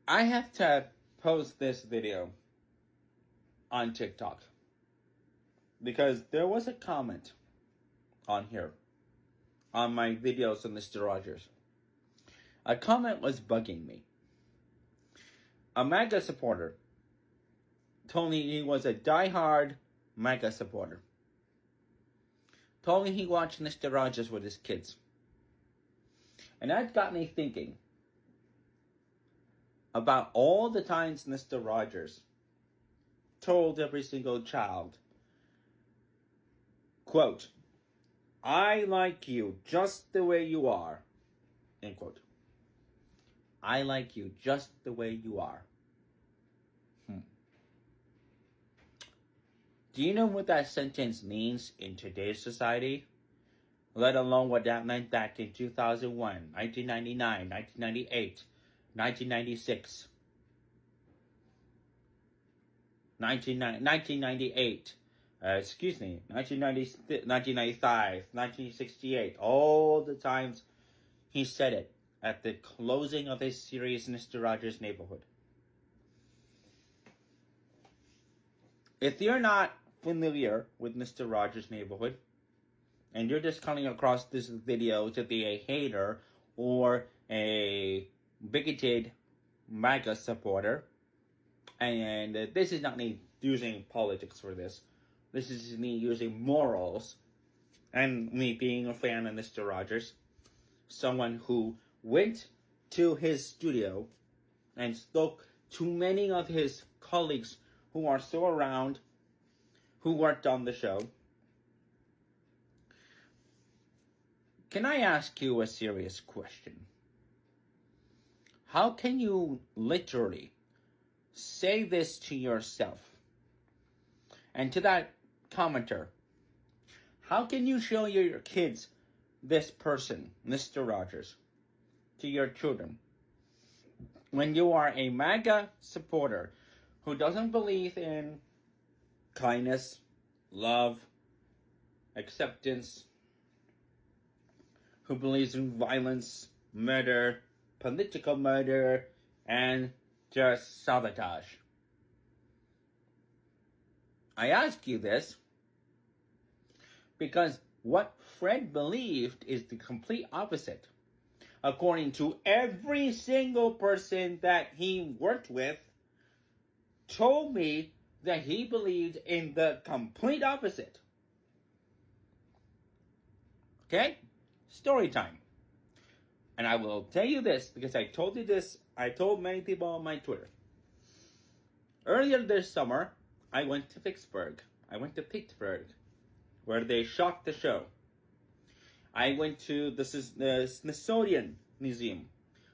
I have to post this video on TikTok because there was a comment on here on my videos of Mr. Rogers. A comment was bugging me. A MAGA supporter told me he was a diehard MAGA supporter. Told me he watched Mr. Rogers with his kids. And that got me thinking about all the times Mr. Rogers told every single child, quote, "I like you just the way you are," end quote. I like you just the way you are. Do you know what that sentence means in today's society? Let alone what that meant back in 2001, 1999, 1998, 1996, 1998, 1995, 1968, all the times he said it at the closing of his series, Mr. Rogers' Neighborhood. If you're not familiar with Mr. Rogers' Neighborhood, and you're just coming across this video to be a hater or a bigoted MAGA supporter, and this is not me using politics for this. This is me using morals and me being a fan of Mr. Rogers. Someone who went to his studio and spoke to many of his colleagues who are still around, who worked on the show. Can I ask you a serious question? How can you literally say this to yourself and to that commenter? How can you show your kids this person, Mr. Rogers, to your children, when you are a MAGA supporter who doesn't believe in kindness, love, acceptance, who believes in violence, murder, political murder, and just sabotage? I ask you this because what Fred believed is the complete opposite. According to every single person that he worked with, told me that he believed in the complete opposite. Okay? Story time. And I will tell you this because I told you this. I told many people on my Twitter. Earlier this summer, I went to Pittsburgh, where they shot the show. I went to the Smithsonian Museum,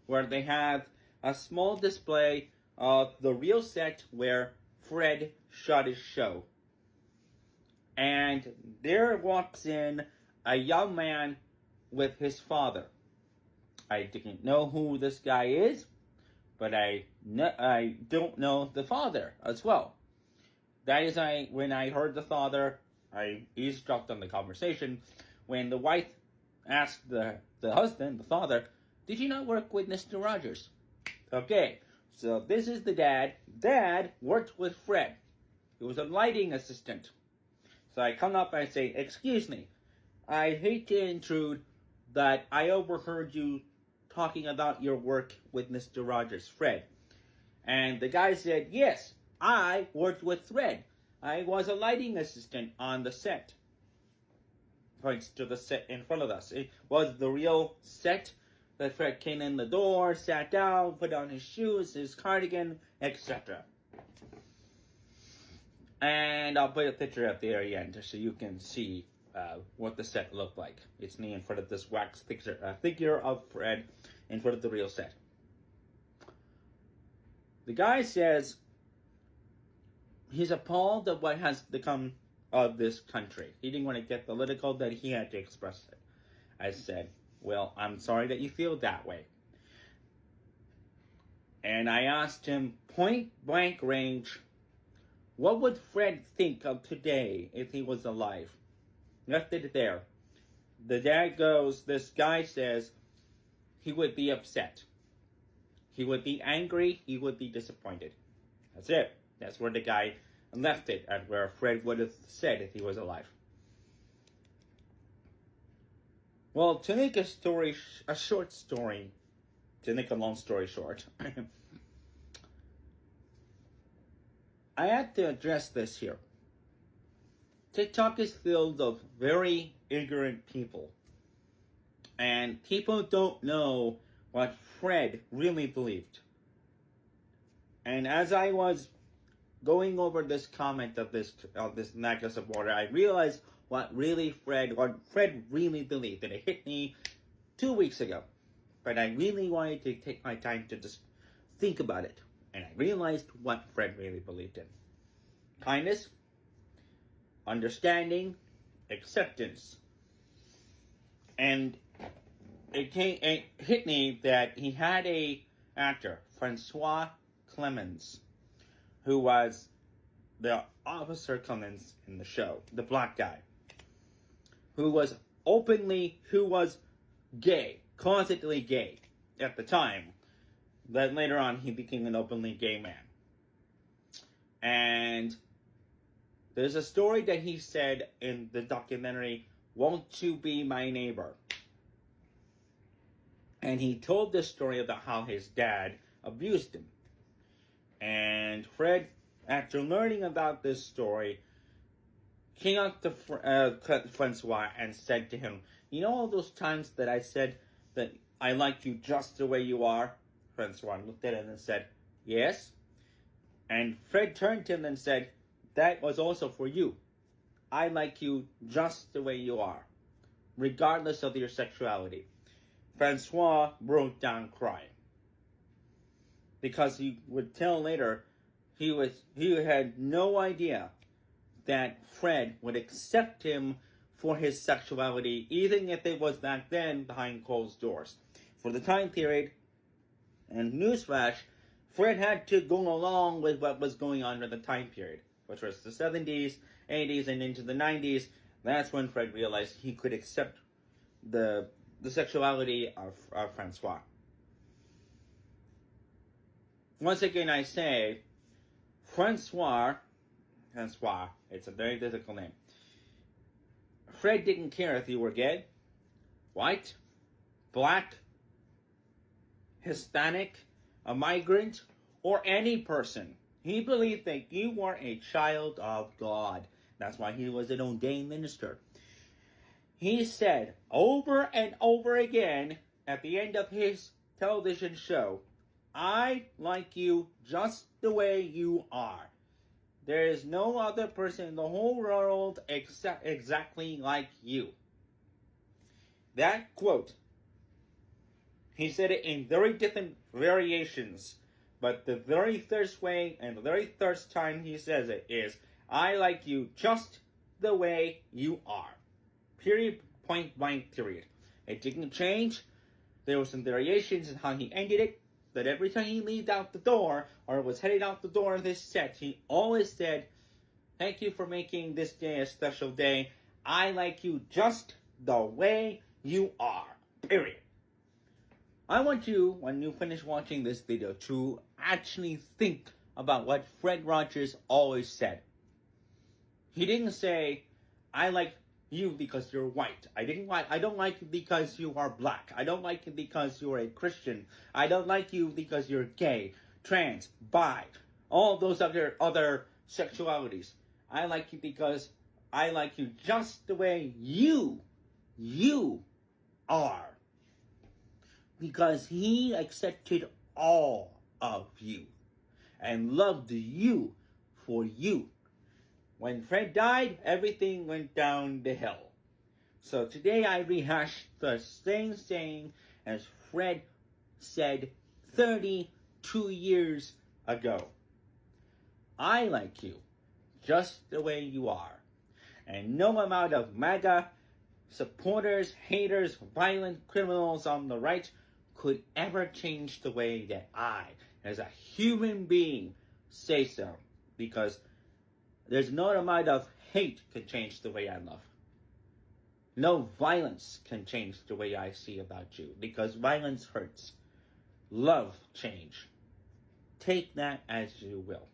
where they have a small display of the real set where Fred shot his show. And there walks in a young man with his father. I didn't know who this guy is, but I don't know the father as well. That is when I heard the father, I eavesdropped on the conversation. When the wife asked the husband, the father, "Did you not work with Mr. Rogers?" Okay, so this is the dad. Dad worked with Fred. He was a lighting assistant. So I come up and I say, "Excuse me, I hate to intrude, but I overheard you talking about your work with Mr. Rogers, Fred." And the guy said, "Yes, I worked with Fred. I was a lighting assistant on the set." Points to the set in front of us. It was the real set that Fred came in the door, sat down, put on his shoes, his cardigan, etc. And I'll put a picture at the very end so you can see what the set looked like. It's me in front of this wax figure of Fred in front of the real set. The guy says he's appalled at what has become of this country. He didn't want to get political, that he had to express it. I said, "Well, I'm sorry that you feel that way." And I asked him point blank range, what would Fred think of today if he was alive? Left it there. The dad goes, this guy says, he would be upset. He would be angry. He would be disappointed. That's it. That's where the guy left it, and where Fred would have said if he was alive. Well, to make a short story, to make a long story short, I had to address this here. TikTok is filled of very ignorant people. And people don't know what Fred really believed. And as I was going over this comment of this necklace of water, I realized what Fred really believed. And it hit me 2 weeks ago. But I really wanted to take my time to just think about it. And I realized what Fred really believed in. Kindness, understanding, acceptance. And it hit me that he had a actor, Francois Clemens, who was the Officer Clemens in the show, the black guy, who was gay, closetedly gay at the time. But later on, he became an openly gay man. And there's a story that he said in the documentary, "Won't You Be My Neighbor?" And he told this story about how his dad abused him. And Fred, after learning about this story, came up to Francois and said to him, "You know all those times that I said that I like you just the way you are?" Francois looked at him and said, "Yes." And Fred turned to him and said, "That was also for you. I like you just the way you are, regardless of your sexuality." Francois broke down crying. Because he would tell later, he had no idea that Fred would accept him for his sexuality, even if it was back then behind closed doors. For the time period, and newsflash, Fred had to go along with what was going on in the time period, which was the 70s, 80s, and into the 90s. That's when Fred realized he could accept the sexuality of Francois. Once again, I say, Francois, it's a very difficult name. Fred didn't care if you were gay, white, black, Hispanic, a migrant, or any person. He believed that you were a child of God. That's why he was an ordained minister. He said over and over again at the end of his television show, "I like you just the way you are. There is no other person in the whole world exactly like you." That quote, he said it in very different variations, but the very first way and the very first time he says it is, "I like you just the way you are." Period, point blank, period. It didn't change. There were some variations in how he ended it, but every time he left out the door, or was headed out the door of this set, he always said, "Thank you for making this day a special day. I like you just the way you are." Period. I want you, when you finish watching this video, to actually think about what Fred Rogers always said. He didn't say, "I like you because you're white. I don't like you because you are black. I don't like you because you're a Christian. I don't like you because you're gay, trans, bi, all those other sexualities. I like you because I like you just the way you are." Because he accepted all of you and loved you for you. When Fred died, everything went down the hill. So today I rehash the same saying as Fred said 32 years ago. I like you just the way you are. And no amount of MAGA supporters, haters, violent criminals on the right could ever change the way that I, as a human being, say so. Because there's no amount of hate can change the way I love. No violence can change the way I see about you. Because violence hurts. love change. Take that as you will.